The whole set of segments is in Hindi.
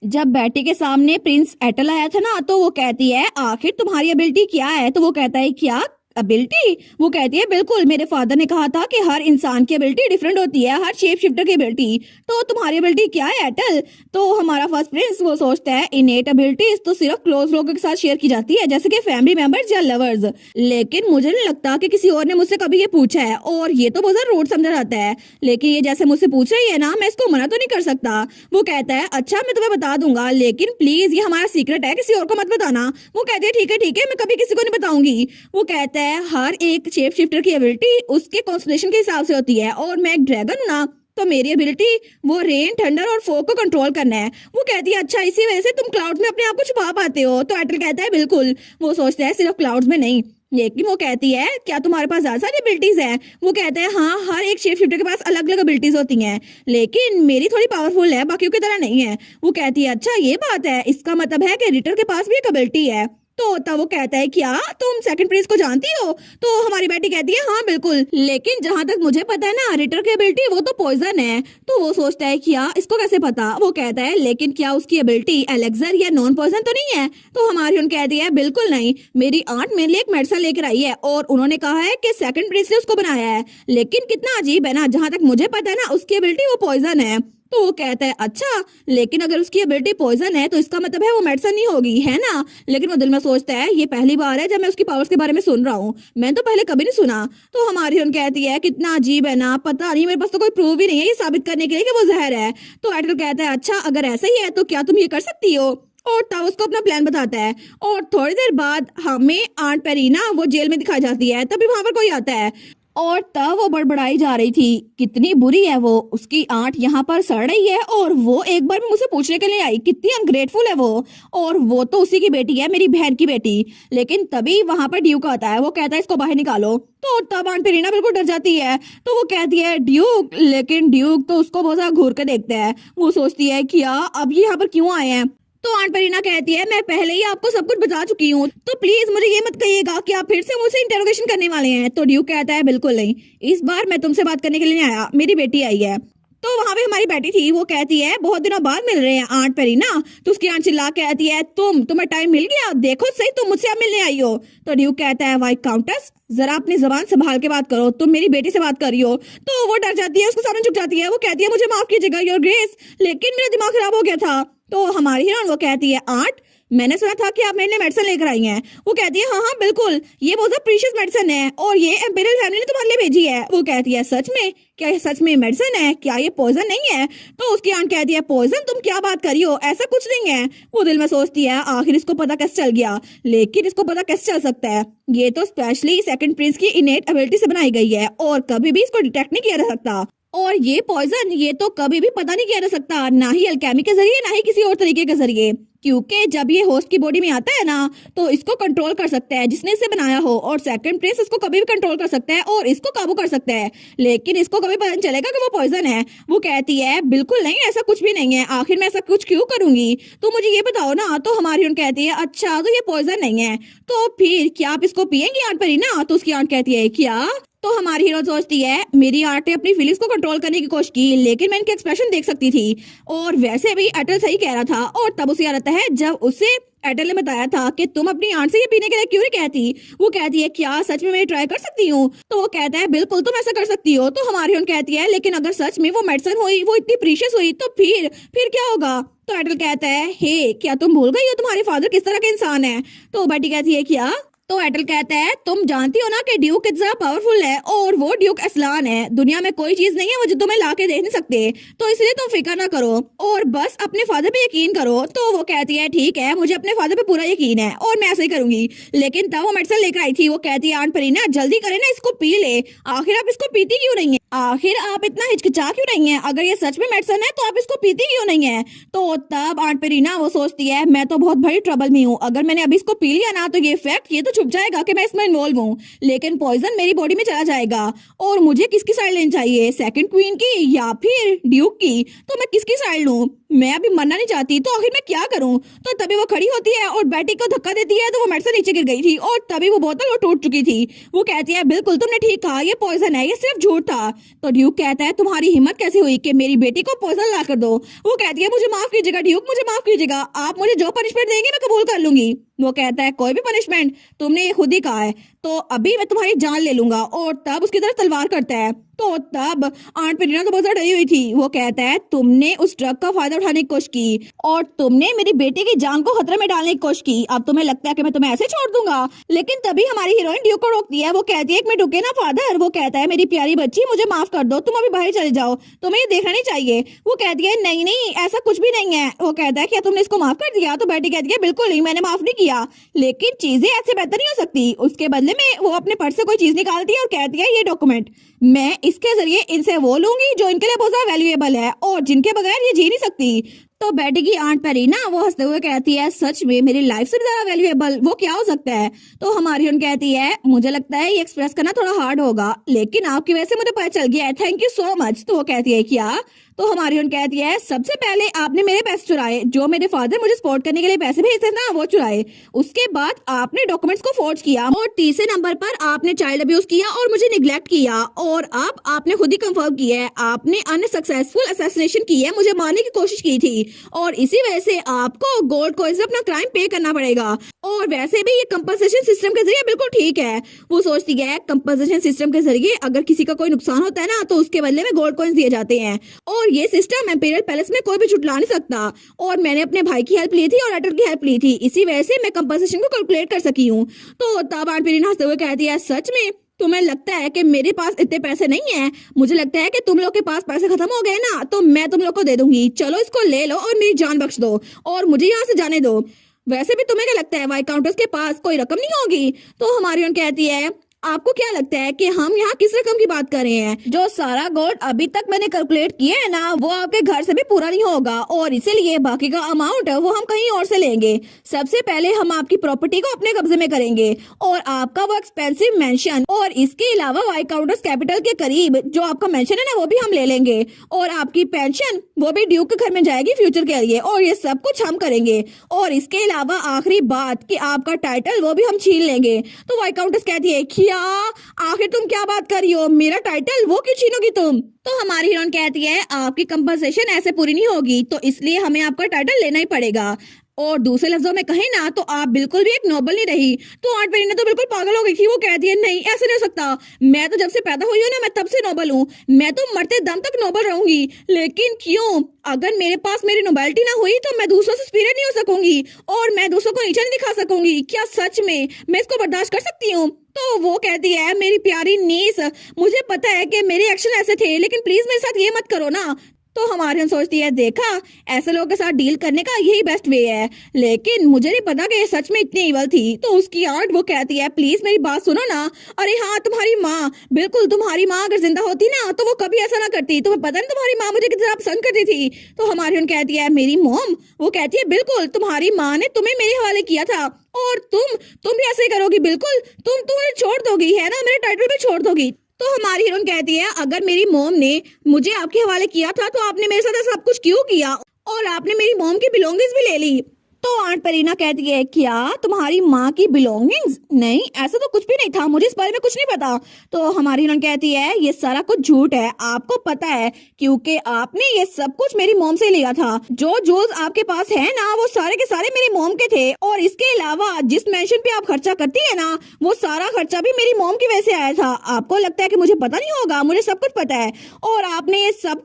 जब बेटी के सामने प्रिंस एटल आया था ना, तो वो कहती है आखिर तुम्हारी एबिलिटी क्या है। तो वो कहता है क्या एबिलिटी। वो कहती है बिल्कुल, मेरे फादर ने कहा था कि हर इंसान की एबिलिटी डिफरेंट होती है, हर शेप शिफ्टर की एबिलिटी। तो तुम्हारी एबिलिटी क्या है एटल। तो हमारा फर्स्ट प्रिंस वो सोचता है इनेट एबिलिटीज तो सिर्फ क्लोज लोगों के साथ शेयर की जाती है, जैसे कि फैमिली मेंबर्स या लवर्स। लेकिन मुझे नहीं लगता कि किसी और ने मुझसे कभी ये पूछा है, और ये तो बहुत रूड समझा जाता है। लेकिन ये जैसे मुझसे पूछ रही है ना, मैं इसको मना तो नहीं कर सकता। वो कहता है अच्छा मैं तुम्हें बता दूंगा, लेकिन प्लीज ये हमारा सीक्रेट है, किसी और को मत बताना। वो कहती है ठीक है मैं कभी किसी को नहीं बताऊंगी। वो कहता है हर एक शेप शिफ्टर की एबिलिटी उसके कॉन्स्टलेशन के हिसाब से होती है, और मैं एक ड्रैगन हूं ना, तो मेरी एबिलिटी वो रेन थंडर और फोग को कंट्रोल करना है। वो कहती है अच्छा इसी वजह से तुम क्लाउड्स में अपने आप को छुपा पाते हो। तो एटल कहता है बिल्कुल। वो सोचता है सिर्फ क्लाउड्स में नहीं, लेकिन वो कहती है क्या तुम्हारे पास ज्यादा सारी एबिलिटीज है। वो कहता है हाँ, हर एक शेप शिफ्टर के पास अलग अलग एबिलिटीज होती हैं, लेकिन मेरी थोड़ी पावरफुल है, बाकियों की तरह नहीं है। वो कहती है अच्छा ये बात है, इसका मतलब है कि रिटर के पास भी एक एबिलिटी है। तो तब वो कहता है क्या तुम सेकंड प्रिंस को जानती हो। तो हमारी बेटी कहती है हाँ बिल्कुल, लेकिन जहां तक मुझे पता है ना, रिटर की एबिलिटी वो तो पॉइजन है। तो वो सोचता है क्या इसको कैसे पता। वो कहता है लेकिन क्या उसकी एबिलिटी एलेक्सर या नॉन पॉइजन तो नहीं है। तो हमारी उन कहती है बिल्कुल नहीं, मेरी आंट मेरे लिए एक मेडिसिन लेकर आई है, और उन्होंने कहा है कि सेकंड प्रिंस ने उसको बनाया है। लेकिन कितना अजीब है ना, जहां तक मुझे पता है ना, उसकी एबिलिटी वो पॉइजन है। तो वो कहता है अच्छा, लेकिन अगर उसकी एबिलिटी पॉइजन है तो इसका मतलब है वो मेडिसिन नहीं होगी, है ना। लेकिन वो दिल में सोचता है ये पहली बार है जब मैं उसकी पावर्स के बारे में सुन रहा हूँ, मैंने तो पहले कभी नहीं सुना। तो हमारी उन कहती है कितना अजीब है ना, पता नहीं, मेरे पास तो कोई प्रूफ ही नहीं है ये साबित करने के लिए कि वो जहर है। तो एटल कहता है अच्छा अगर ऐसा ही है तो क्या तुम ये कर सकती हो। और तब उसको अपना प्लान बताता है, और थोड़ी देर बाद हमें आंट पेरीना वो जेल में दिखाई जाती है। तभी वहां पर कोई आता है, और तब वो बड़बड़ाई जा रही थी कितनी बुरी है वो, उसकी आंट यहाँ पर सड़ रही है, और वो एक बार भी मुझसे पूछने के लिए आई, कितनी अनग्रेटफुल है वो, और वो तो उसी की बेटी है, मेरी बहन की बेटी। लेकिन तभी वहां पर ड्यूक आता है, वो कहता है इसको बाहर निकालो। तो तब आंट पेरीना बिल्कुल डर जाती है। तो वो कहती है ड्यूक, लेकिन ड्यूक तो उसको बहुत ज्यादा घूर के देखता है। वो सोचती है क्या अब ये यहाँ पर क्यों आए हैं। तो आंट पेरीना कहती है मैं पहले ही आपको सब कुछ बता चुकी हूँ, तो प्लीज मुझे ये मत कहिएगा कि आप फिर से मुझसे इंटेरोगेशन करने वाले हैं। तो ड्यूक कहता है बिल्कुल नहीं, इस बार मैं तुमसे बात करने के लिए नहीं आया, मेरी बेटी आई है। तो वहां पे हमारी बेटी थी, वो कहती है बहुत दिनों बाद मिल रहे हैं आंट पेरीना। तो उसकी आंट चिल्ला कहती है तुम्हें टाइम मिल गया, देखो सही तुम मुझसे अब मिलने आई हो। तो ड्यूक कहता है वाई काउंटस, जरा अपनी जबान संभाल के बात करो, तुम मेरी बेटी से बात कर रही हो। तो वो डर जाती है, उसको सामने झुक जाती है। वो कहती है मुझे माफ कीजिएगा योर ग्रेस, लेकिन मेरा दिमाग खराब हो गया था। तो हमारी हीरोइन वो कहती है आंट, मैंने सुना था कि आप मेरे लिए मेडिसिन लेकर आई हैं। वो कहती है हाँ बिल्कुल, ये बहुत प्रीशियस मेडिसिन है, और ये एम्पेरियल फैमिली ने तुम्हारे लिए भेजी है। वो कहती है सच में, क्या ये सच में मेडिसिन है, क्या ये पॉइजन नहीं है। तो उसकी आंट कहती है पॉइजन, तुम क्या बात कर रही हो, ऐसा कुछ नहीं है। वो दिल में सोचती है आखिर इसको पता कैसे चल गया, लेकिन इसको पता कैसे चल सकता है, ये तो स्पेशली सेकंड प्रिंस की इनेट एबिलिटी से बनाई गई है, और कभी भी इसको डिटेक्ट नहीं किया जा सकता। और ये पॉइजन ये तो कभी भी पता नहीं किया जा सकता, ना ही अल्केमी के जरिए ना ही किसी और तरीके के जरिए, क्योंकि जब ये होस्ट की बॉडी में आता है ना, तो इसको कंट्रोल कर सकता है जिसने इसे बनाया हो, और सेकंड प्रिंस इसको कभी भी कंट्रोल कर सकता है और इसको काबू कर सकता है, लेकिन इसको कभी पता नहीं चलेगा कि वो पॉइजन है। वो कहती है बिल्कुल नहीं, ऐसा कुछ भी नहीं है, आखिर मैं ऐसा कुछ क्यों करूंगी, तो मुझे ये बताओ ना। तो हमारी उन कहती है अच्छा तो ये पॉइजन नहीं है, तो फिर क्या आप इसको पियेंगी आंट पेरीना। तो उसकी आंट कहती है क्या। तो हमारी हीरो सोचती है मेरी आंट ने अपनी फीलिंग्स को कंट्रोल करने की कोशिश की, लेकिन मैं इनके एक्सप्रेशन देख सकती थी, और वैसे भी एटल सही कह रहा था। और तब उसे याद आता है जब उसे एटल ने बताया था कि तुम अपनी आंट से ये पीने के लिए क्यों नहीं कहती। वो कहती है क्या सच में मैं ट्राई कर सकती हूँ। तो वो कहता है बिल्कुल तुम ऐसा कर सकती हो। तो हमारी उन कहती है लेकिन अगर सच में वो मेडिसिन हुई, वो इतनी प्रीशियस हुई, तो फिर क्या होगा। तो एटल कहता है हे क्या तुम भूल गई हो तुम्हारे फादर किस तरह के इंसान है। तो बेटी कहती है क्या। तो एटल कहता है तुम जानती हो ना कि ड्यूक कितना पावरफुल है, और वो ड्यूक असलान है, दुनिया में कोई चीज नहीं है वो जो तुम्हें ला के दे नहीं सकते, तो इसलिए तुम फिक्र ना करो और बस अपने फादर पे यकीन करो। तो वो कहती है ठीक है, मुझे अपने फादर पे पूरा यकीन है और मैं ऐसा ही करूंगी। लेकिन तब वो मेडिसिन लेकर आई थी। वो कहती है आंट पेरीना जल्दी करे ना, इसको पी ले, आखिर आप इसको पीती क्यों नहीं है, आखिर आप इतना हिचकिचा क्यों नहीं है, अगर ये सच में मेडिसिन है तो आप इसको पीती क्यों नहीं है। तो तब आंट पेरीना वो सोचती है मैं तो बहुत बड़ी ट्रबल में हूँ, अगर मैंने अभी इसको पी लिया ना तो ये इफेक्ट ये तो छुप जाएगा कि मैं इसमें इन्वॉल्व हूँ, लेकिन पॉइजन मेरी बॉडी में चला जाएगा। और मुझे किसकी साइड लेनी चाहिए, सेकंड क्वीन की या फिर ड्यूक की। तो मैं किसकी साइड लूँ, मैं अभी मरना नहीं चाहती, तो आखिर मैं क्या करूं। तो तभी वो खड़ी होती है और बेटी को धक्का देती है, तो वो मेडिसिन नीचे गिर गई थी और तभी वो बोतल वो टूट चुकी थी। वो कहती है बिल्कुल तुमने ठीक कहा, ये पॉइजन है, ये सिर्फ झूठ था। तो ड्यूक कहता है तुम्हारी हिम्मत कैसे हुई कि मेरी बेटी को पोजल ला कर दो। वो कहती है मुझे माफ कीजिएगा ड्यूक, मुझे माफ कीजिएगा, आप मुझे जो पनिशमेंट देंगे मैं कबूल कर लूंगी। वो कहता है कोई भी पनिशमेंट, तुमने ये खुद ही कहा है, तो अभी मैं तुम्हारी जान ले लूंगा। और तब उसकी तरफ तलवार करता है। तो तब आंट पेरीना तो बहुत ज्यादा डरी हुई थी। वो कहता है तुमने उस ट्रक का फायदा उठाने की कोशिश की और तुमने मेरी बेटी की जान को खतरे में डालने की कोशिश की। अब तुम्हें लगता है कि मैं तुम्हें ऐसे छोड़ दूंगा। लेकिन तभी हमारी हीरोइन ड्यूक को रोकती है। वो कहती है एक मिनट रुके ना फादर। वो कहता है मेरी प्यारी बच्ची मुझे माफ कर दो, तुम अभी बाहर चले जाओ, तुम्हें ये देखना नहीं चाहिए। वो कहती है नहीं नहीं ऐसा कुछ भी नहीं है। वो कहता है क्या तुमने इसको माफ कर दिया? तो बेटी कहती है बिल्कुल नहीं, मैंने माफ नहीं किया, लेकिन चीजें ऐसे बेहतर नहीं हो सकती। उसके बदले में वो अपने पर्स से कोई चीज निकालती है और कहती है ये डॉक्यूमेंट, मैं इसके जरिए इनसे वो लूंगी जो इनके लिए बहुत ज्यादा वैल्यूएबल है और जिनके बगैर ये जी नहीं सकती। तो बेटी की आंट पेरीना वो हंसते हुए कहती है सच में मेरी लाइफ से भी ज्यादा वैल्यूएबल वो क्या हो सकता है? तो हमारी उन कहती है मुझे लगता है ये एक्सप्रेस करना थोड़ा हार्ड होगा, लेकिन आपकी वजह से मुझे पता चल गया है, थैंक यू सो मच। तो वो कहती है क्या? तो हमारी उन कहती है सबसे पहले आपने मेरे पैसे चुराए, जो मेरे फादर मुझे सपोर्ट करने के लिए पैसे भेजते ना वो चुराए। उसके बाद आपने डॉक्यूमेंट्स को फोर्ज किया और तीसरे नंबर पर आपने चाइल्ड अब्यूज किया और मुझे निग्लेक्ट किया। और अब आपने खुद ही कंफर्म किया है आपने अनसक्सेसफुल असैसिनेशन की है, मुझे मारने की कोशिश की थी और इसी वजह से आपको गोल्ड कॉइन से अपना क्राइम पे करना पड़ेगा। और वैसे भी ये कंपनसेशन सिस्टम के जरिए बिल्कुल ठीक है। वो सोचती है कंपनसेशन सिस्टम के जरिए अगर किसी का कोई नुकसान होता है ना तो उसके बदले में गोल्ड कॉइन्स दिए जाते हैं और ये सिस्टम इंपीरियल पैलेस में कोई भी छुटला नहीं सकता। और मैंने अपने भाई की हेल्प ली थी और एडर की हेल्प ली थी, इसी वजह से मैं कंपनसेशन को कैलकुलेट कर सकी हूँ। तो तब आंट पेरीना हंसते हुए कहती है सच में तुम्हें लगता है कि मेरे पास इतने पैसे नहीं है? मुझे लगता है कि तुम लोग के पास पैसे खत्म हो गए ना तो मैं तुम लोग को दे दूंगी, चलो इसको ले लो और मेरी जान बख्श दो और मुझे यहाँ से जाने दो। वैसे भी तुम्हें क्या लगता है वाई काउंटर्स के पास कोई रकम नहीं होगी? तो हमारी उन कहती है आपको क्या लगता है कि हम यहाँ किस रकम की बात कर रहे हैं? जो सारा गोल्ड अभी तक मैंने कैलकुलेट किया है ना वो आपके घर से भी पूरा नहीं होगा और इसीलिए बाकी का अमाउंट वो हम कहीं और से लेंगे। सबसे पहले हम आपकी प्रॉपर्टी को अपने कब्जे में करेंगे और आपका वो एक्सपेंसिव मेंशन और इसके अलावा वाई काउंटर्स कैपिटल के करीब जो आपका मेंशन है ना वो भी हम ले लेंगे और आपकी पेंशन वो भी ड्यूक के घर में जाएगी फ्यूचर के लिए और ये सब कुछ हम करेंगे। और इसके अलावा आखिरी बात कि आपका टाइटल वो भी हम छीन लेंगे। तो वाई काउंटर्स कहती है क्या? आखिर तुम क्या बात कर रही हो? मेरा टाइटल वो क्यों छीनोगी तुम? तो हमारी हीरोइन कहती है आपकी कंपनसेशन ऐसे पूरी नहीं होगी तो इसलिए हमें आपका टाइटल लेना ही पड़ेगा। और दूसरे लफ्जों में कहें ना तो आप बिल्कुल भी एक नोबल नहीं रही। तो आंट पेरीना तो बिल्कुल पागल हो गई थी। वो कहती है नहीं ऐसे नहीं हो सकता, मैं तो जब से पैदा हुई हूँ ना मैं तब से नोबल हूँ, मैं तो मरते दम तक नोबल रहूंगी। लेकिन क्यों? अगर मेरे पास मेरी नोबेलिटी ना हुई तो मैं दूसरों से सुपीरियर नहीं हो सकूंगी और मैं दूसरों को नीचा नहीं दिखा सकूंगी। क्या सच में मैं इसको बर्दाश्त कर सकती हूँ? तो वो कहती है मेरी प्यारी नीस मुझे पता है कि मेरे एक्शन ऐसे थे लेकिन प्लीज मेरे साथ ये मत करो ना। तो हमारी हम सोचती है देखा ऐसे लोगों के साथ डील करने का यही बेस्ट वे है, लेकिन मुझे नहीं पता कि ये सच में इतनी इवल थी। तो उसकी आंट वो कहती है प्लीज मेरी बात सुनो ना। अरे हाँ तुम्हारी माँ, बिल्कुल तुम्हारी माँ अगर जिंदा होती ना तो वो कभी ऐसा ना करती। तुम्हें पता नहीं तुम्हारी माँ मुझे कितना पसंद करती थी। तो हमारी उन कहती है मेरी मॉम? वो कहती है बिल्कुल तुम्हारी माँ ने तुम्हें मेरे हवाले किया था और तुम भी ऐसे ही करोगी, बिल्कुल तुम मुझे छोड़ दोगी है ना, मेरे टाइटल भी छोड़ दोगी। तो हमारी हीरोइन कहती है अगर मेरी मॉम ने मुझे आपके हवाले किया था तो आपने मेरे साथ सब कुछ क्यों किया और आपने मेरी मॉम की बिलोंगिंग्स भी ले ली। तो आंट पेरीना कहती है क्या तुम्हारी माँ की बिलोंगिंग्स? नहीं ऐसा तो कुछ भी नहीं था, मुझे इस बारे में कुछ नहीं पता। तो हमारी हीरोइन कहती है ये सारा कुछ झूठ है, आपको पता है क्योंकि आपने ये सब कुछ मेरी मॉम से लिया था। जो ज्वेल्स आपके पास है ना वो सारे के सारे मेरी मॉम के थे और इसके अलावा जिस मेंशन पे आप खर्चा करती है ना वो सारा खर्चा भी मेरी मॉम की वजह से आया था। आपको लगता है कि मुझे पता नहीं होगा? मुझे सब कुछ पता है। और आपने ये सब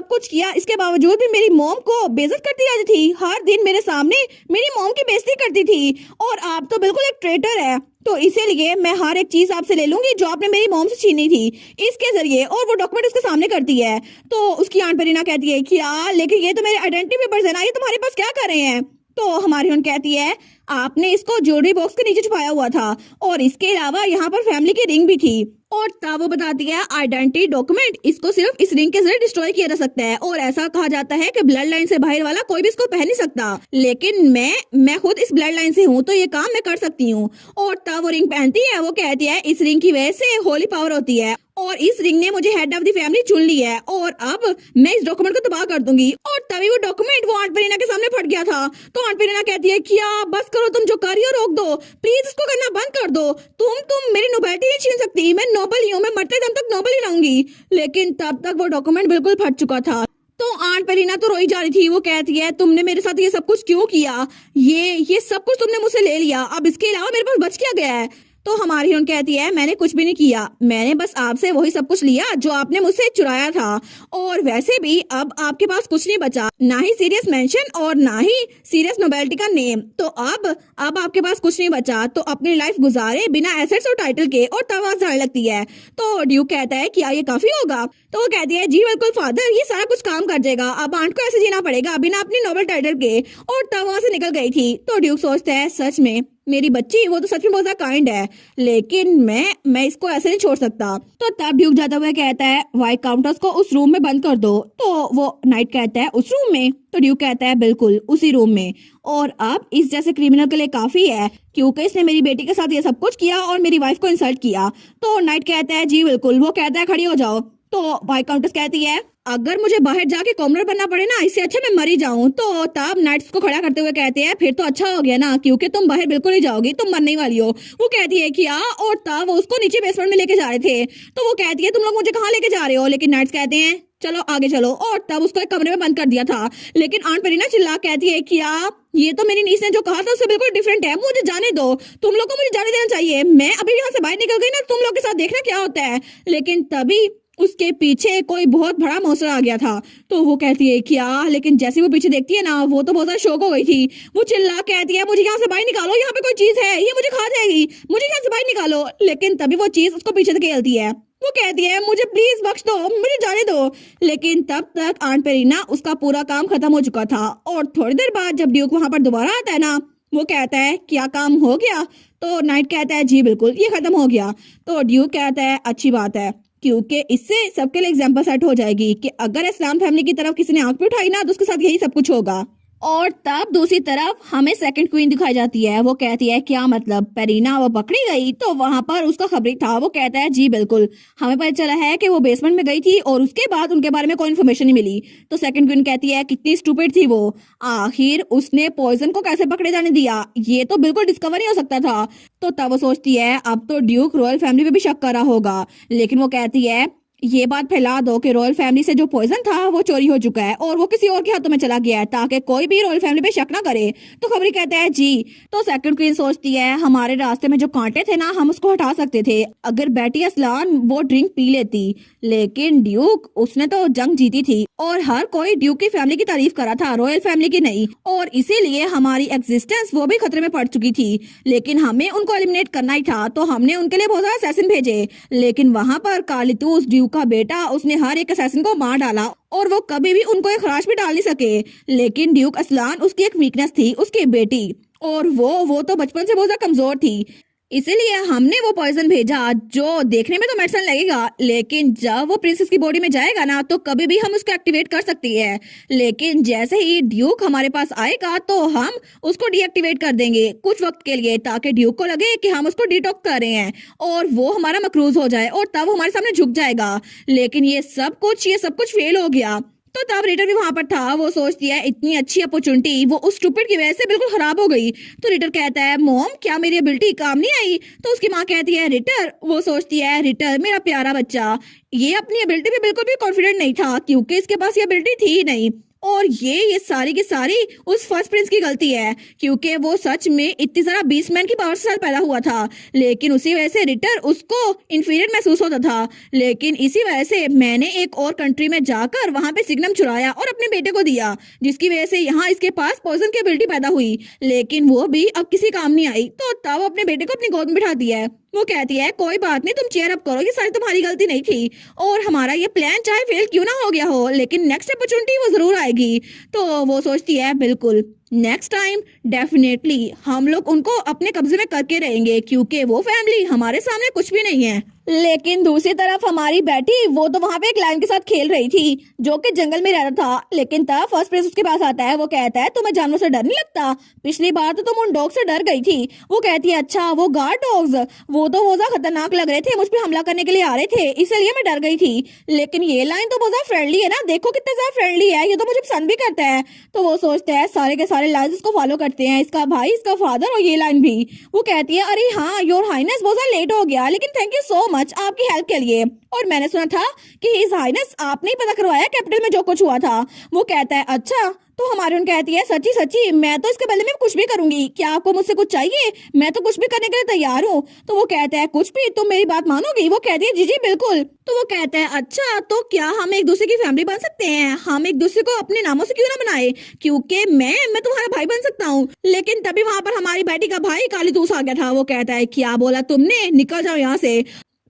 कुछ किया, इसके बावजूद भी मेरी मॉम को बेइज्जत करती रहती थी, हर दिन मेरे सामने मेरी मॉम की बेइज्जती करती थी और आप तो बिल्कुल एक ट्रेटर है। तो इसीलिए मैं हर एक चीज आपसे ले लूंगी जो आपने मेरी मॉम से छीनी थी इसके जरिए। और वो डॉक्यूमेंट उसके सामने करती है। तो उसकी आंट पेरीना कहती है क्या लेकिन ये तो मेरे आइडेंटिटी पेपर्स है ना, ये तुम्हारे पास क्या कर रहे हैं? तो हमारी उन कहती है आपने इसको ज्वेलरी बॉक्स के नीचे छुपाया हुआ था और इसके अलावा यहाँ पर फैमिली की रिंग भी थी। और तब वो बताती है आइडेंटिटी डॉक्यूमेंट इसको सिर्फ इस रिंग के जरिए डिस्ट्रॉय किया जा सकता है और ऐसा कहा जाता है कि ब्लड लाइन से बाहर वाला कोई भी इसको पहन नहीं सकता, लेकिन मैं खुद इस ब्लड लाइन से हूँ तो ये काम मैं कर सकती हूँ। और तब वो रिंग पहनती है। वो कहती है इस रिंग की वजह से होली पावर होती है और इस रिंग ने मुझे हेड ऑफ द फैमिली चुन लिया है और अब मैं इस डॉक्यूमेंट को तबाह कर दूंगी। और तभी वो डॉक्यूमेंट वो आंट पेरीना के सामने फट गया था। तो आंट पेरीना कहती है क्या बस करो, तुम जो कर रही हो रोक दो, प्लीज इसको करना बंद कर दो। तुम मेरी नोबेलिटी नहीं छीन सकती, मैं नोबल ही हूँ, मैं मरते दम तक नोबल ही रहूंगी। लेकिन तब तक वो डॉक्यूमेंट बिल्कुल फट चुका था। तो आंट पेरीना तो रोई जा रही थी। वो कहती है तुमने मेरे साथ ये सब कुछ क्यों किया, ये सब कुछ तुमने मुझसे ले लिया, अब इसके अलावा मेरे पास बच क्या गया है। तो हमारी हीरोइन कहती है मैंने कुछ भी नहीं किया, मैंने बस आपसे वही सब कुछ लिया जो आपने मुझसे चुराया था। और वैसे भी अब आपके पास कुछ नहीं बचा, ना ही सीरियस मेंशन और ना ही सीरियस नोबेलिटी का नेम। तो अब आपके पास कुछ नहीं बचा, तो अपनी लाइफ गुजारे बिना एसेट्स और टाइटल के। और तब आवाज आने लगती है। तो ड्यूक कहता है क्या ये काफी होगा। तो वो कहती है जी बिल्कुल फादर, ये सारा कुछ काम कर जाएगा, अब आंट को ऐसे जीना पड़ेगा बिना अपनी नोबेल टाइटल के। और तब वहां से निकल गई थी। तो ड्यूक सोचता है सच में मेरी बच्ची वो तो सच में बहुत ज्यादा काइंड है, लेकिन मैं इसको ऐसे नहीं छोड़ सकता। तो तब ड्यूक जाता हुआ कहता है वाइट काउंटर्स को उस रूम में बंद कर दो। तो वो नाइट कहता है उस रूम में। तो ड्यूक कहता है बिल्कुल उसी रूम में। और अब इस जैसे क्रिमिनल के लिए काफी है, क्योंकि इसने मेरी बेटी के साथ ये सब कुछ किया और मेरी वाइफ को इंसल्ट किया। तो नाइट कहता है जी बिल्कुल। वो कहता है खड़ी हो जाओ। तो वाइट काउंटर्स कहती है अगर मुझे बाहर जाके कॉमनर बनना पड़े ना, इससे अच्छा मैं मरी जाऊं। तो तब नाइट्स को खड़ा करते हुए कहते हैं फिर तो अच्छा हो गया ना, क्योंकि तुम बाहर बिल्कुल नहीं जाओगी, तुम मरने वाली हो। वो कहती है क्या। और तब वो उसको नीचे बेसमेंट में लेके जा रहे थे। तो वो कहती है तुम लोग मुझे कहाँ लेके जा रहे हो। लेकिन नाइट्स कहते हैं चलो आगे चलो। और तब उसको एक कमरे में बंद कर दिया था। लेकिन आंट पेरीना चिल्ला कहती है क्या ये तो मेरी नीस ने जो कहा था उससे बिल्कुल डिफरेंट है, मुझे जाने दो, तुम लोग को मुझे जाने देना चाहिए, मैं अभी यहाँ से बाहर निकल गई ना, तुम लोग के साथ देखना क्या होता है। लेकिन तभी उसके पीछे कोई बहुत बड़ा मॉन्स्टर आ गया था। तो वो कहती है क्या। लेकिन जैसे वो पीछे देखती है ना, वो तो बहुत ज्यादा शॉक हो गई थी। वो चिल्ला कहती है मुझे यहाँ से बाहर निकालो, यहाँ पे कोई चीज है, ये मुझे खा जाएगी, मुझे यहाँ से बाहर निकालो। लेकिन तभी वो चीज उसको पीछे से खेलती है। वो कहती है मुझे प्लीज बख्श दो, मुझे जाने दो। लेकिन तब तक आंट पेरीना उसका पूरा काम खत्म हो चुका था। और थोड़ी देर बाद जब ड्यूक वहां पर दोबारा आता है ना, वो कहता है क्या काम हो गया। तो नाइट कहता है जी बिल्कुल ये खत्म हो गया। तो ड्यूक कहता है अच्छी बात है, क्योंकि इससे सबके लिए एग्जाम्पल सेट हो जाएगी कि अगर इस्लाम फैमिली की तरफ किसी ने आंख भी उठाई ना, तो उसके साथ यही सब कुछ होगा। और तब दूसरी तरफ हमें सेकंड क्वीन दिखाई जाती है। वो कहती है क्या मतलब पेरीना वो पकड़ी गई। तो वहां पर उसका खबरी था। वो कहता है जी बिल्कुल, हमें पता चला है कि वो बेसमेंट में गई थी और उसके बाद उनके बारे में कोई इन्फॉर्मेशन नहीं मिली। तो सेकंड क्वीन कहती है कितनी स्टूपिड थी वो, आखिर उसने पॉइजन को कैसे पकड़े जाने दिया, ये तो बिल्कुल डिस्कवर नहीं हो सकता था। तो तब वो सोचती है अब तो ड्यूक रॉयल फैमिली पे भी शक कर रहा होगा। लेकिन वो कहती है ये बात फैला दो कि रॉयल फैमिली से जो पॉइजन था वो चोरी हो चुका है और वो किसी और के हाथों में चला गया है, ताकि कोई भी रॉयल फैमिली पे शक ना करे। तो खबरी कहता है जी। तो सेकंड क्वीन सोचती है हमारे रास्ते में जो कांटे थे ना, हम उसको हटा सकते थे अगर बेटी असलान वो ड्रिंक पी लेती। लेकिन ड्यूक उसने तो जंग जीती थी और हर कोई ड्यूक की फैमिली की तारीफ करा था, रॉयल फैमिली की नहीं। और इसीलिए हमारी एग्जिस्टेंस वो भी खतरे में पड़ चुकी थी। लेकिन हमें उनको एलिमिनेट करना ही था, तो हमने उनके लिए बहुत सारे असैसिन भेजे। लेकिन वहां पर कालितूस ड्यूक का बेटा, उसने हर एक असैसिन को मार डाला और वो कभी भी उनको एक खराश भी डाल नहीं सके। लेकिन ड्यूक असलान उसकी एक वीकनेस थी, उसकी बेटी, और वो तो बचपन से बहुत ज्यादा कमजोर थी। इसीलिए हमने वो पॉइजन भेजा जो देखने में तो मेडिसिन लगेगा, लेकिन जब वो प्रिंसेस की बॉडी में जाएगा ना, तो कभी भी हम उसको एक्टिवेट कर सकती है। लेकिन जैसे ही ड्यूक हमारे पास आएगा तो हम उसको डीएक्टिवेट कर देंगे कुछ वक्त के लिए, ताकि ड्यूक को लगे कि हम उसको डिटॉक्स कर रहे हैं और वो हमारा मकरूज हो जाए और तब वो हमारे सामने झुक जाएगा। लेकिन ये सब कुछ फेल हो गया। तो तब रिटर भी वहां पर था। वो सोचती है इतनी अच्छी अपॉर्चुनिटी वो उस स्टूपिड की वजह से बिल्कुल खराब हो गई। तो रिटर कहता है मॉम क्या मेरी एबिलिटी काम नहीं आई। तो उसकी माँ कहती है रिटर। वो सोचती है रिटर मेरा प्यारा बच्चा, ये अपनी एबिलिटी पे बिल्कुल भी कॉन्फिडेंट नहीं था, क्योंकि इसके पास ये एबिलिटी थी ही नहीं। और ये सारी की सारी उस फर्स्ट प्रिंस की गलती है, क्योंकि वो सच में इतनी सारा बीस्टमैन की पावर से पैदा हुआ था। लेकिन उसी वजह से रिटर उसको इंफीरियर महसूस होता था। लेकिन इसी वजह से मैंने एक और कंट्री में जाकर वहां पे सिग्नम चुराया और अपने बेटे को दिया, जिसकी वजह से यहाँ इसके पास पॉइजन की एबिलिटी पैदा हुई। लेकिन वो भी अब किसी काम नहीं आई। तो तब अपने बेटे को अपनी गोद में बिठा दिया है। वो कहती है कोई बात नहीं, तुम चेयर अप करो, ये सारी तुम्हारी गलती नहीं थी और हमारा ये प्लान चाहे फेल क्यों ना हो गया हो, लेकिन नेक्स्ट अपॉर्चुनिटी वो जरूर आएगी। तो वो सोचती है बिल्कुल नेक्स्ट टाइम डेफिनेटली हम लोग उनको अपने कब्जे में करके रहेंगे, क्योंकि वो फैमिली हमारे सामने कुछ भी नहीं है। लेकिन दूसरी तरफ हमारी बेटी, वो तो वहां पे एक लायन के साथ खेल रही थी जो कि जंगल में रहता था। लेकिन तब फर्स्ट प्रिंस उसके पास आता है। वो कहता है तुम्हें जानवर से डर नहीं लगता? पिछली बार तो तुम उन डॉग से डर गई थी। वो कहती है अच्छा वो गार्ड डॉग्स, वो तो बहुत ज्यादा खतरनाक लग रहे थे, मुझ पे हमला करने के लिए आ रहे थे, इसलिए मैं डर गई थी। लेकिन ये लाइन तो बहुत ज्यादा फ्रेंडली है ना, देखो कितना ज्यादा फ्रेंडली है, ये तो मुझे पसंद भी करता है। तो वो सोचते हैं सारे के सारे लाइन इसको फॉलो करते हैं, इसका भाई, इसका फादर और ये लाइन भी। वो कहती है अरे हाँ योर हाइनेस बहुत ज्यादा लेट हो गया, लेकिन थैंक यू सो मच आपकी हेल्प के लिए। और मैंने सुना था कि हिज हाइनेस आपने ही पता करवाया कैपिटल में जो कुछ हुआ था। वो कहता है अच्छा, तो हमारी उन कहती है सच्ची सच्ची मैं तो इसके बदले में कुछ भी करूंगी, क्या आपको मुझसे कुछ चाहिए? मैं तो कुछ भी करने के लिए तैयार हूँ। तो वो कहता है कुछ भी, तुम मेरी बात मानोगी? वो कहती है जी जी बिल्कुल। तो वो कहता है अच्छा, तो क्या हम एक दूसरे की फैमिली बन सकते हैं? हम एक दूसरे को अपने नामों से क्यों ना बनाए, क्योंकि मैं तुम्हारा भाई बन सकता हूँ। लेकिन तभी वहां पर हमारी बेटी का भाई कालीतूस आ गया था। वो कहता है क्या बोला तुमने, निकल जाओ यहाँ से।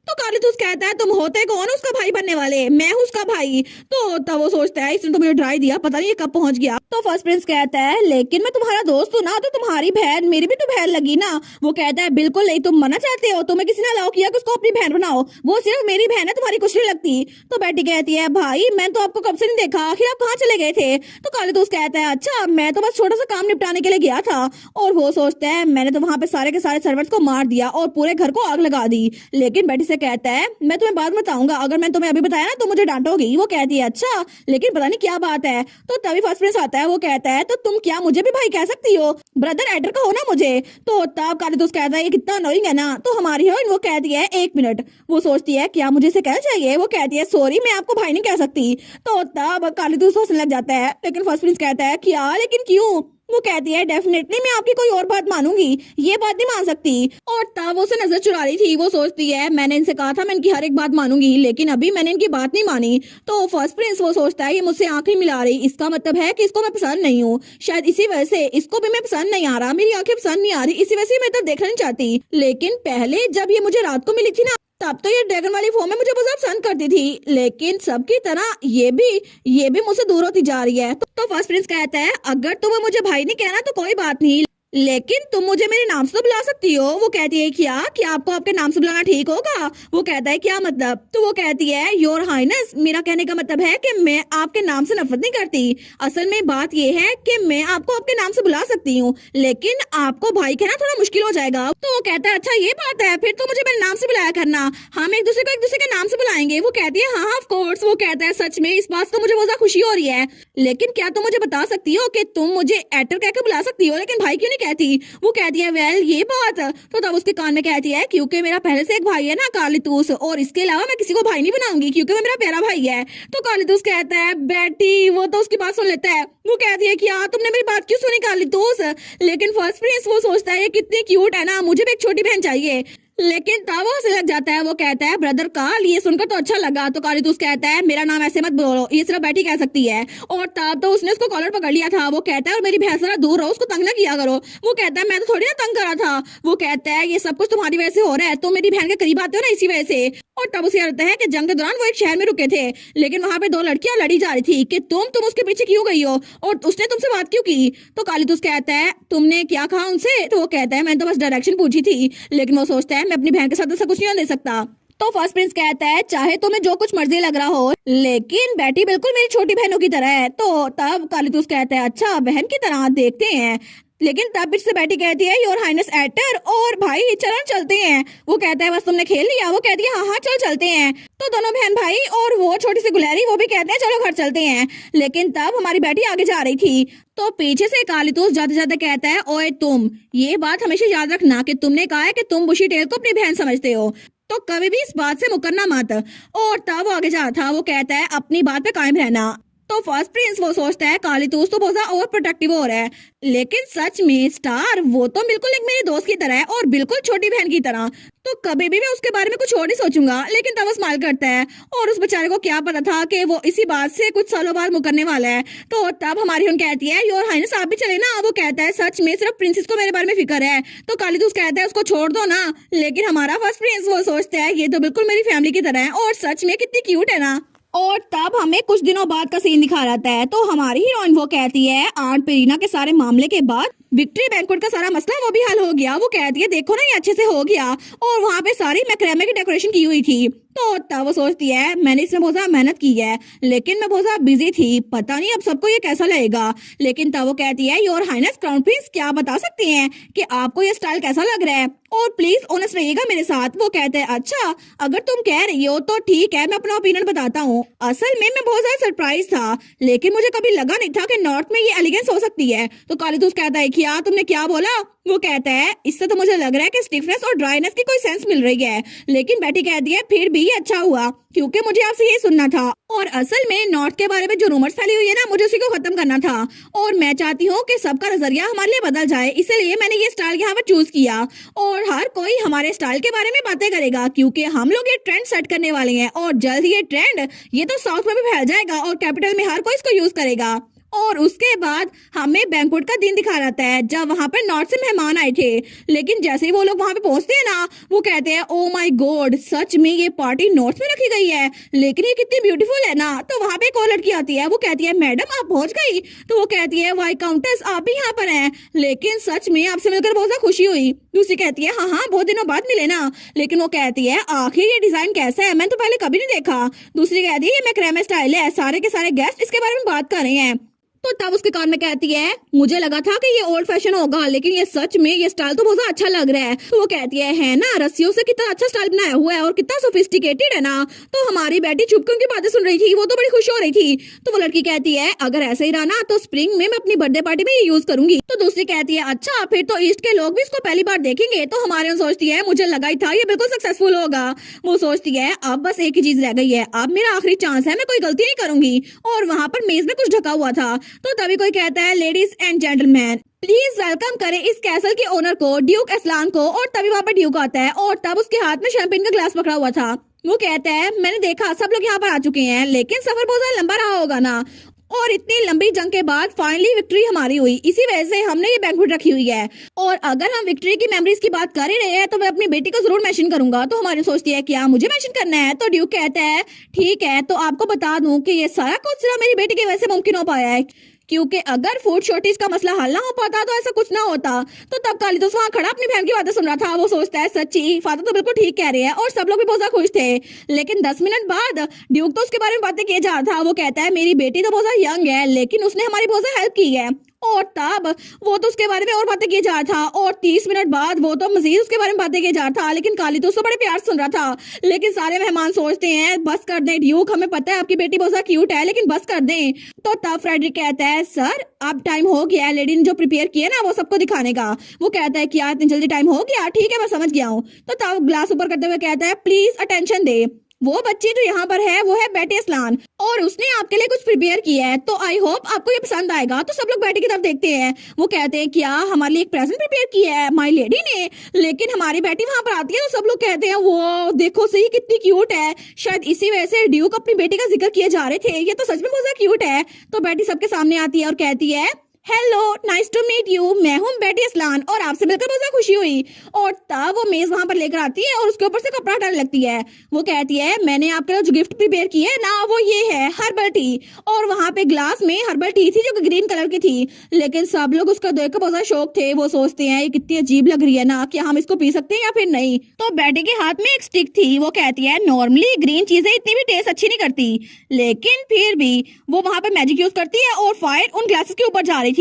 तो कालीतूस कहता है तुम होते कौन हो उसका भाई बनने वाले? मैं हूँ उसका भाई। तो तब वो सोचता है इसने तो मुझे डरा ही दिया, पता नहीं ये कब पहुंच गया। तो फर्स्ट प्रिंस कहता है लेकिन मैं तुम्हारा दोस्त हूँ ना, तो तुम्हारी बहन मेरी भी तो बहन लगी ना। वो कहता है बिल्कुल नहीं, तुम मना चाहते हो, तुम्हें किसी ने अलाउ किया कि उसको अपनी बहन बनाओ? वो सिर्फ मेरी बहन है, तुम्हारी कुछ नहीं लगती। तो बेटी कहती है भाई मैं तो आपको कब से नहीं देखा, आखिर आप कहाँ चले गए थे? तो कालीतूस कहता है अच्छा मैं तो बस छोटा सा काम निपटाने के लिए गया था। और वो सोचता है मैंने तो वहां पे सारे के सारे सर्वेंट्स को मार दिया और पूरे घर को आग लगा दी। लेकिन बेटी से कहता है मैं तुम्हें बाद में बताऊंगा, अगर मैं तुम्हें अभी बताया ना तो मुझे डांटोगी। वो कहती है अच्छा, लेकिन पता नहीं क्या बात है। तो तभी फर्स्ट प्रिंस आता है। वो कहता है तो तुम क्या मुझे भी भाई कह सकती हो? ब्रदर एडर का हो ना मुझे। तो तब कालीतूस कहता है ये कितना अनोइंग है ना। तो हमारी हीरोइन वो कहती है एक मिनट। वो सोचती है क्या मुझे इसे कहना चाहिए? वो कहती है सॉरी मैं आपको भाई नहीं कह सकती। तो तब कालीतूस हंसने लग जाता है। लेकिन फर्स्ट प्रिंस कहता है क्या, लेकिन क्यों? वो कहती है डेफिनेटली मैं आपकी कोई और बात मानूंगी, ये बात नहीं मान सकती। और तब वो उसे नजर चुरा रही थी। वो सोचती है मैंने इनसे कहा था मैं इनकी हर एक बात मानूंगी, लेकिन अभी मैंने इनकी बात नहीं मानी। तो फर्स्ट प्रिंस वो सोचता है ये मुझसे आंखें मिला रही, इसका मतलब है कि इसको मैं पसंद नहीं हूँ। शायद इसी वजह से इसको भी मैं पसंद नहीं आ रहा, मेरी आंखें पसंद नहीं आ रही, इसी वजह से मैं तब देखना नहीं चाहती। लेकिन पहले जब ये मुझे रात को मिली थी ना, तब तो ये ड्रैगन वाली फॉर्म में मुझे बहुत ज्यादा पसंद करती थी, लेकिन सबकी तरह ये भी मुझसे दूर होती जा रही है। तो फर्स्ट प्रिंस कहता है अगर तुम्हें मुझे भाई नहीं कहना तो कोई बात नहीं, लेकिन तुम मुझे मेरे नाम से तो बुला सकती हो। वो कहती है क्या आपको आपके नाम से बुलाना ठीक होगा? वो कहता है क्या मतलब? तो वो कहती है योर हाइनेस, मेरा कहने का मतलब है कि मैं आपके नाम से नफरत नहीं करती। असल में बात यह है कि मैं आपको आपके नाम से बुला सकती हूँ, लेकिन आपको भाई कहना थोड़ा मुश्किल हो जाएगा। तो वो कहता है अच्छा ये बात है, फिर तो मुझे मेरे नाम से बुलाया करना, हम एक दूसरे को एक दूसरे के नाम से बुलाएंगे। वो कहती है हाँ ऑफ कोर्स। वो कहता है सच में इस बात से तो मुझे बहुत ज्यादा खुशी हो रही है, लेकिन क्या तुम मुझे बता सकती हो कि तुम मुझे एटर कहकर बुला सकती हो लेकिन भाई क्यों नहीं कहती? वो कहती है वेल ये बात। तो तब उसके कान में कहती है क्योंकि मेरा पहले से एक भाई है ना कालीतूस, और इसके अलावा मैं किसी को भाई नहीं बनाऊंगी क्योंकि वो मेरा प्यारा भाई है। तो कालीतूस कहता है बेटी, वो तो उसकी बात सुन लेता है। वो कहती है क्या तुमने मेरी बात क्यों सुनी कालीतूस? लेकिन फर्स्ट प्रिंस वो सोचता है ये कितनी क्यूट है ना, मुझे भी एक छोटी बहन चाहिए। लेकिन तब वो हंसने लग जाता है। वो कहता है ब्रदर काल, ये सुनकर तो अच्छा लगा। तो कालीतूस कहता है मेरा नाम ऐसे मत बोलो, ये सिर्फ बेटी कह सकती है। और तब तो उसने उसको कॉलर पकड़ लिया था। वो कहता है और मेरी बहन से दूर रहो, उसको तंग ना किया करो। वो कहता है मैं तो थोड़ी ना तंग करा था। वो कहता है ये सब कुछ तुम्हारी वजह से हो रहा है, तुम मेरी बहन के करीब आते हो ना इसी वजह से। और तब उसे लगता है कि जंग के दौरान वो एक शहर में रुके थे, लेकिन वहां पे दो लड़कियां लड़ी जा रही थी कि तुम उसके पीछे क्यों गई हो और उसने तुमसे बात क्यों की। तो कालीतूस कहता है तुमने क्या कहा उनसे? तो वो कहता है मैंने तो बस डायरेक्शन पूछी थी, लेकिन वो सोचता है मैं अपनी बहन के साथ ऐसा कुछ नहीं दे सकता। तो फर्स्ट प्रिंस कहता है चाहे तुम्हें जो कुछ मर्जी लग रहा हो, लेकिन बेटी बिल्कुल मेरी छोटी बहनों की तरह है। तो तब कालीतूस कहता है अच्छा बहन की तरह, देखते हैं। लेकिन तब बीच से बेटी कहती है योर हाइनेस एटर, और भाई चलो चलते हैं। वो कहता है बस तुमने खेल लिया? वो कहती है हाँ हाँ चल चलते हैं। तो दोनों बहन भाई और वो छोटी सी गुलहरी वो भी कहते हैं चलो घर चलते हैं। लेकिन तब हमारी बेटी आगे जा रही थी, तो पीछे से कालीतूस जाते जाते कहता है ओए तुम, ये बात हमेशा याद रखना कि तुमने कहा है कि तुम बुशी टेल को अपनी बहन समझते हो, तो कभी भी इस बात से मुकरना मत। और तब वो आगे जा रहा था। वो कहता है अपनी बात पे कायम रहना। तो फर्स्ट प्रिंस वो सोचता है कालीतूस तो बहुत ज्यादा ओवर प्रोटेक्टिव हो रहा है, लेकिन सच में स्टार वो तो बिल्कुल एक मेरी दोस्त की तरह है और बिल्कुल छोटी बहन की तरह, तो कभी भी मैं उसके बारे में कुछ और ही सोचूंगा। लेकिन तब वो स्माइल करता है, और उस बेचारे को क्या पता था कि वो इसी बात से कुछ सालों बाद मुकरने वाला है। तो तब हमारी उन कहती है योर हाइनेस आप भी चले ना। वो कहता है सच में सिर्फ प्रिंसेस को मेरे बारे में फिक्र है। तो कालीतूस कहता है उसको छोड़ दो ना। लेकिन हमारा फर्स्ट प्रिंस वो सोचता है ये तो बिल्कुल मेरी फैमिली की तरह है, और सच में कितनी क्यूट है ना। और तब हमें कुछ दिनों बाद का सीन दिखा रहता है। तो हमारी हीरोइन वो कहती है आंट पेरीना के सारे मामले के बाद विक्ट्री बैंक्वेट का सारा मसला वो भी हल हो गया। वो कहती है देखो ना ये अच्छे से हो गया, और वहाँ पे सारी मैक्रेमे की डेकोरेशन की हुई थी। तो तब वो सोचती है मैंने इसमें बहुत ज्यादा मेहनत की है, लेकिन मैं बहुत ज्यादा बिजी थी, पता नहीं अब सबको ये कैसा लगेगा। लेकिन तब वो कहती है योर हाइनेस क्राउन प्रिंस, क्या बता सकते हैं कि आपको ये स्टाइल कैसा लग रहा है, और प्लीज ऑनेस्ट रहिएगा मेरे साथ। वो कहते हैं अच्छा अगर तुम कह रही हो तो ठीक है, मैं अपना ओपिनियन बताता हूँ। असल में मैं बहुत ज्यादा सरप्राइज था, लेकिन मुझे कभी लगा नहीं था कि नॉर्थ में ये एलिगेंस हो सकती है। तो कालीदूस कहता है क्या तुमने क्या बोला? वो कहता है इससे तो मुझे लग रहा है कि स्टिफनेस और ड्राइनेस की कोई सेंस मिल रही है। लेकिन बेटी कहती है फिर भी ये अच्छा हुआ क्योंकि मुझे आपसे ये सुनना था, और असल में नॉर्थ के बारे में जो रूमर्स फैली हुई है ना, मुझे उसी को खत्म करना था, और मैं चाहती हूँ कि सबका नजरिया हमारे लिए बदल जाए, इसलिए मैंने ये स्टाइल यहाँ पर चूज किया, और हर कोई हमारे स्टाइल के बारे में बातें करेगा क्योंकि हम लोग ये ट्रेंड सेट करने वाले हैं, और जल्द ही ये ट्रेंड ये तो साउथ में भी फैल जाएगा और कैपिटल में हर कोई इसको यूज करेगा। और उसके बाद हमें बैंक्वेट का दिन दिखा रहता है जब वहां पर नॉर्थ से मेहमान आए थे। लेकिन जैसे ही वो लोग वहां पे पहुंचते हैं ना, वो कहते हैं ओ माय गॉड सच में ये पार्टी नॉर्थ में रखी गई है, लेकिन ये कितनी ब्यूटीफुल है ना। तो वहां पे एक और लड़की आती है, वो कहती है मैडम आप पहुंच गई? तो वो कहती है वाई काउंटेस आप भी यहाँ पर हैं, लेकिन सच में आपसे मिलकर बहुत ज्यादा खुशी हुई। दूसरी कहती है हाँ हाँ बहुत दिनों बाद मिले ना। लेकिन वो कहती है आखिर ये डिजाइन कैसा है, मैंने तो पहले कभी नहीं देखा। दूसरी कहती है ये मैक्रेमे स्टाइल है, सारे के सारे गेस्ट इसके बारे में बात कर रहे हैं। तो तब उसके कान में कहती है मुझे लगा था कि ये ओल्ड फैशन होगा, लेकिन ये सच में ये स्टाइल तो बहुत अच्छा लग रहा है। तो वो कहती है ना रस्सियों से कितना अच्छा स्टाइल बनाया हुआ है और कितना सोफिस्टिकेटेड है ना। तो हमारी बेटी चुप के उनकी बातें सुन रही थी, वो तो बड़ी खुश हो रही थी। तो वो लड़की कहती है अगर ऐसे ही रहा ना तो स्प्रिंग में मैं अपनी बर्थडे पार्टी में ये यूज करूंगी। तो दूसरी कहती है अच्छा फिर तो ईस्ट के लोग भी इसको पहली बार देखेंगे। तो हमारे सोचती है मुझे लगा ही था ये बिल्कुल सक्सेसफुल होगा। वो सोचती है अब बस एक ही चीज रह गई है, अब मेरा आखिरी चांस है, मैं कोई गलती नहीं करूंगी। और वहां पर मेज में कुछ ढका हुआ था। तो तभी कोई कहता है ladies and gentleman please welcome करें इस कैसल के ओनर को, ड्यूक असलान को। और तभी वहां पर ड्यूक आता है और तब उसके हाथ में शैंपेन का ग्लास पकड़ा हुआ था। वो कहता है मैंने देखा सब लोग यहाँ पर आ चुके हैं, लेकिन सफर बहुत ज्यादा लंबा रहा होगा ना, और इतनी लंबी जंग के बाद फाइनली विक्ट्री हमारी हुई, इसी वजह से हमने ये बैंक्वेट रखी हुई है। और अगर हम विक्ट्री की मेमोरीज की बात कर ही रहे हैं तो मैं अपनी बेटी को जरूर मेंशन करूंगा। तो हमारी सोचती है क्या मुझे मेंशन करना है? तो ड्यूक कहता है ठीक है, तो आपको बता दूं कि ये सारा कुछ सिर्फ मेरी बेटी की वजह से मुमकिन हो पाया है, क्योंकि अगर फूड शॉर्टेज का मसला हल ना हो पाता तो ऐसा कुछ ना होता। तो तब कालीदूस वहाँ खड़ा अपनी बहन की बातें सुन रहा था। वो सोचता है सच्ची फादर तो बिल्कुल ठीक कह रहे हैं, और सब लोग भी बहुत ज्यादा खुश थे। लेकिन 10 मिनट बाद ड्यूक तो उसके बारे में बातें किए जा रहा था। वो कहता है मेरी बेटी तो बहुत ज्यादा यंग है, लेकिन उसने हमारी बहुत ज्यादा हेल्प की है। और तब वो तो उसके बारे में और बातें किए जा रहा था, और 30 मिनट बाद वो तो मजीद उसके बारे में बातें किए जा रहा था। लेकिन कालीदूस तो बड़े प्यार सुन रहा था। लेकिन सारे मेहमान सोचते हैं बस कर दें ड्यूक, हमें पता है आपकी बेटी बहुत ज्यादा क्यूट है, लेकिन बस कर दें। तो तब फ्रेडरिक कहता है सर अब टाइम हो गया है, लेडी ने जो प्रिपेयर किया ना वो सबको दिखाने का। वो कहता है क्या इतनी जल्दी टाइम हो गया? ठीक है मैं समझ गया हूँ। तो तब ग्लास ऊपर करते हुए कहता है प्लीज अटेंशन दे, वो बच्ची जो यहाँ पर है वो है बेटी असलान, और उसने आपके लिए कुछ प्रिपेयर किया है, तो आई होप आपको ये पसंद आएगा। तो सब लोग बेटी की तरफ देखते हैं। वो कहते हैं क्या हमारे लिए एक प्रेजेंट प्रिपेयर किया है माय लेडी ने? लेकिन हमारी बेटी वहां पर आती है तो सब लोग कहते हैं वो देखो सही कितनी क्यूट है। शायद इसी वजह से ड्यूक अपनी बेटी का जिक्र किए जा रहे थे, ये तो सच में बहुत ज्यादा क्यूट है। तो बेटी सबके सामने आती है और कहती है hello nice to meet you, मैं हूँ बेटी असलान और आपसे मिलकर बहुत ज्यादा खुशी हुई। और तब वो मेज वहां पर लेकर आती है और उसके ऊपर से कपड़ा हटाने लगती है। वो कहती है मैंने आपके लिए जो गिफ्ट प्रिपेयर की है ना वो ये है हर्बल टी, और वहां पे ग्लास में हर्बल टी थी जो ग्रीन कलर की थी। लेकिन सब लोग उसका देख कर बहुत ज्यादा शौक थे। वो सोचते हैं ये कितनी अजीब लग रही है ना, क्या हम इसको पी सकते हैं या फिर नहीं। तो बेटी के हाथ में एक स्टिक थी। वो कहती है नॉर्मली ग्रीन चीजें इतनी भी टेस्ट अच्छी नहीं करती, लेकिन फिर भी वो वहां पर मैजिक यूज करती है और फायर उन ग्लासेस के ऊपर जा रही थी।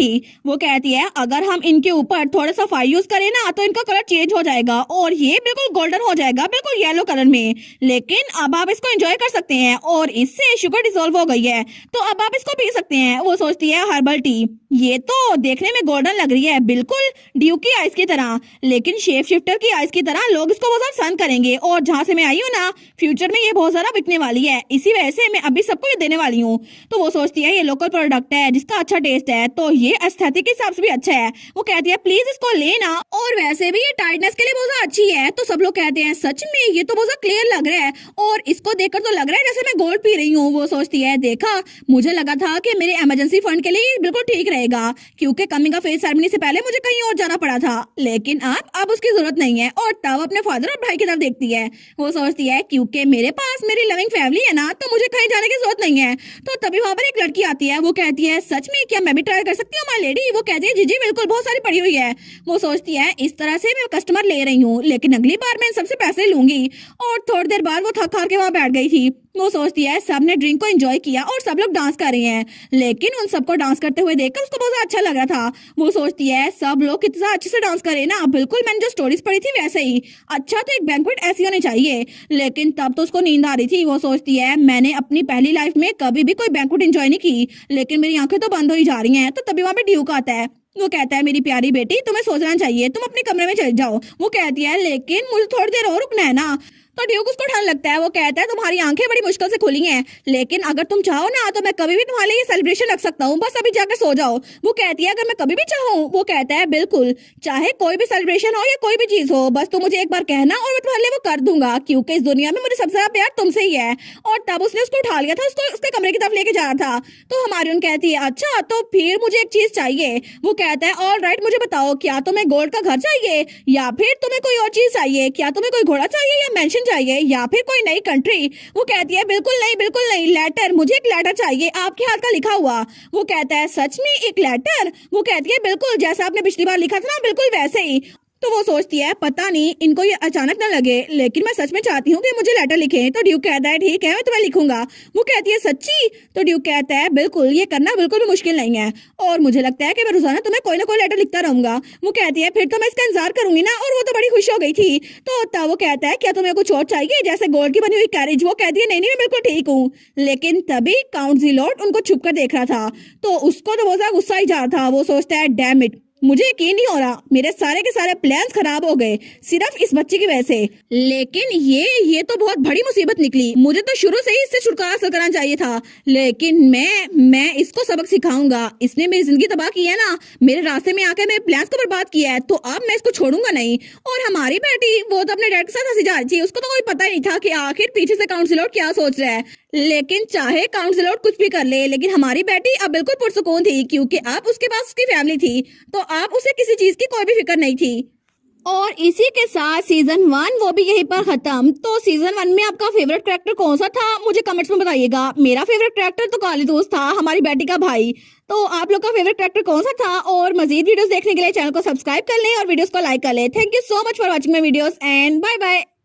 वो कहती है अगर हम इनके ऊपर थोड़ा सा फायर यूज करें ना तो इनका कलर चेंज हो जाएगा और ये बिल्कुल गोल्डन हो जाएगा, बिल्कुल येलो कलर में। लेकिन अब आप इसको एंजॉय कर सकते हैं और इससे शुगर डिसॉल्व हो गई है, तो अब आप इसको पी सकते हैं। वो सोचती है हर्बल टी, ये तो देखने में गोल्डन लग रही है बिल्कुल ड्यूक की आइस की तरह, लेकिन शेप शिफ्टर की आइस की तरह लोग इसको बहुत ज्यादा पसंद करेंगे। और जहाँ से मैं आई हूँ ना फ्यूचर में ये बहुत ज्यादा बिकने वाली है, इसी वजह से मैं अभी सबको ये देने वाली हूँ। तो वो सोचती है ये लोकल प्रोडक्ट है जिसका अच्छा टेस्ट है, तो ये एस्थेटिक के हिसाब से भी अच्छा है। वो कहती है प्लीज इसको लेना, और वैसे भी ये टाइटनेस के लिए बहुत अच्छी है। तो सब लोग कहते हैं सच में ये तो बहुत क्लियर लग रहा है, और इसको देखकर तो लग रहा है जैसे मैं गोल्ड पी रही हूँ। वो सोचती है देखा, मुझे लगा था कि मेरे इमरजेंसी फंड के लिए बिल्कुल ठीक रहेगा, क्योंकि कमिंग ऑफ एज सेरेमनी से पहले मुझे कहीं और जाना पड़ा था, लेकिन अब उसकी जरूरत नहीं है। और तब अपने फादर और भाई की तरफ देखती है। वो सोचती है क्योंकि मेरे पास मेरी लविंग फैमिली है ना, तो मुझे कहीं जाने की जरूरत नहीं है। तो तभी वहां पर एक लड़की आती है। वो कहती है सच में क्या मैं भी ट्राई कर सकती हूँ माय लेडी? वो कहती है जी जी बिल्कुल, बहुत सारी पड़ी हुई है। वो सोचती है इस तरह से मैं कस्टमर ले रही हूँ, लेकिन अगली बार मैं इन सबसे पैसे लूंगी। और थोड़ी देर बाद वो थक हार के वहां बैठ गई थी। वो सोचती है सबने ड्रिंक को एंजॉय किया और सब लोग डांस कर रहे हैं, लेकिन उन सबको डांस करते हुए देखकर उसको बहुत अच्छा लग रहा था। वो सोचती है सब लोग कितना अच्छे से डांस कर रहे हैं ना, बिल्कुल मैंने जो स्टोरीज पढ़ी थी वैसे ही। अच्छा, तो एक बैंक्वेट ऐसी होनी चाहिए। लेकिन तब तो उसको नींद आ रही थी। वो सोचती है मैंने अपनी पहली लाइफ में कभी भी कोई बैंक्वेट एंजॉय नहीं की, लेकिन मेरी आंखें तो बंद हो ही जा रही हैं। तो तभी वहां पे ड्यूक आता है। वो कहता है मेरी प्यारी बेटी, तुम्हें सोचना चाहिए, तुम अपने कमरे में चले जाओ। वो कहती है लेकिन मुझे थोड़ी देर और रुकना है ना। तो ड्यूक उसको ठंड लगता है। वो कहता है तुम्हारी आंखें बड़ी मुश्किल से खुली हैं, लेकिन अगर तुम चाहो ना तो मैं कभी भी तुम्हारे लिए सेलिब्रेशन रख सकता हूँ, बस अभी जाकर सो जाओ। वो कहती है अगर मैं कभी भी चाहूँ? वो कहता है बिल्कुल, चाहे कोई भी सेलिब्रेशन हो या कोई भी चीज हो, बस तुम मुझे एक बार कहना और मैं तुम्हारे लिए वो कर दूंगा, क्योंकि इस दुनिया में मुझे सबसे ज्यादा प्यार तुमसे ही है। और तब उसने उसको उठा लिया था, उसको उसके कमरे की तरफ लेके जा रहा था। तो हमारी कहती है अच्छा, तो फिर मुझे एक चीज चाहिए। वो कहता है ऑल राइट, मुझे बताओ क्या तुम्हें गोल्ड का घर चाहिए, या फिर तुम्हें कोई और चीज चाहिए? क्या तुम्हें कोई घोड़ा चाहिए या मेंशन चाहिए, या फिर कोई नई कंट्री? वो कहती है बिल्कुल नहीं, बिल्कुल नहीं, लेटर, मुझे एक लेटर चाहिए आपके हाथ का लिखा हुआ। वो कहता है सच में एक लेटर? वो कहती है बिल्कुल, जैसा आपने पिछली बार लिखा था ना, बिल्कुल वैसे ही। तो वो सोचती है पता नहीं इनको ये अचानक ना लगे, लेकिन मैं सच में चाहती हूँ कि मुझे लेटर लिखें। तो ड्यूक कहता है ठीक है, मैं तुम्हें लिखूंगा। वो कहती है सच्ची? तो ड्यूक कहता है बिल्कुल, ये करना बिल्कुल भी मुश्किल नहीं है, और मुझे लगता है कि मैं रोजाना तुम्हें कोई ना कोई लेटर लिखता रहूंगा। वो कहती है फिर तो मैं इसका इंतजार करूंगी ना। और वो तो बड़ी खुश हो गई थी। तो तब वो कहता है क्या तुम्हें कुछ और चाहिए, जैसे गोल्ड की बनी हुई कैरेज? वो कहती है नहीं नहीं, मैं बिल्कुल ठीक हूँ। लेकिन तभी काउंट ज़ीलोट उनको छुप कर देख रहा था, तो उसको तो बहुत ज्यादा गुस्सा ही जा रहा था। वो सोचता है डैम इट, मुझे यकीन नहीं हो रहा, मेरे सारे के सारे प्लान्स खराब हो गए सिर्फ इस बच्चे की वजह से। लेकिन ये तो बहुत बड़ी मुसीबत निकली। मुझे तो शुरू से ही इससे छुटकारा हासिल करना चाहिए था, लेकिन मैं इसको सबक सिखाऊंगा। इसने मेरी जिंदगी तबाह की है ना, मेरे रास्ते में आकर मेरे प्लान्स को बर्बाद किया है, तो अब मैं इसको छोड़ूंगा नहीं। और हमारी बेटी वो तो अपने डैड के साथ हंसी जा रही थी, उसको तो कोई पता ही नहीं था कि आखिर पीछे से काउंट ज़ीलोट क्या सोच रहा है। लेकिन चाहे काउंट ज़ीलोट कुछ भी कर ले, लेकिन हमारी बेटी अब बिल्कुल पुरसुकून थी, क्योंकि अब उसके पास उसकी फैमिली थी, तो अब उसे किसी चीज की कोई भी फिक्र नहीं थी। और इसी के साथ सीजन 1 वो भी यहीं पर खत्म। तो सीजन 1 में आपका फेवरेट कैरेक्टर कौन सा था, मुझे कमेंट्स में बताइएगा। मेरा फेवरेट कैरेक्टर तो काली दोस्त था, हमारी बेटी का भाई। तो आप लोग का फेवरेट कैरेक्टर कौन सा था? और मजीद वीडियोस देखने के लिए चैनल को सब्सक्राइब कर लें और वीडियोस को लाइक कर लें। Thank you so much for watching my videos and bye bye.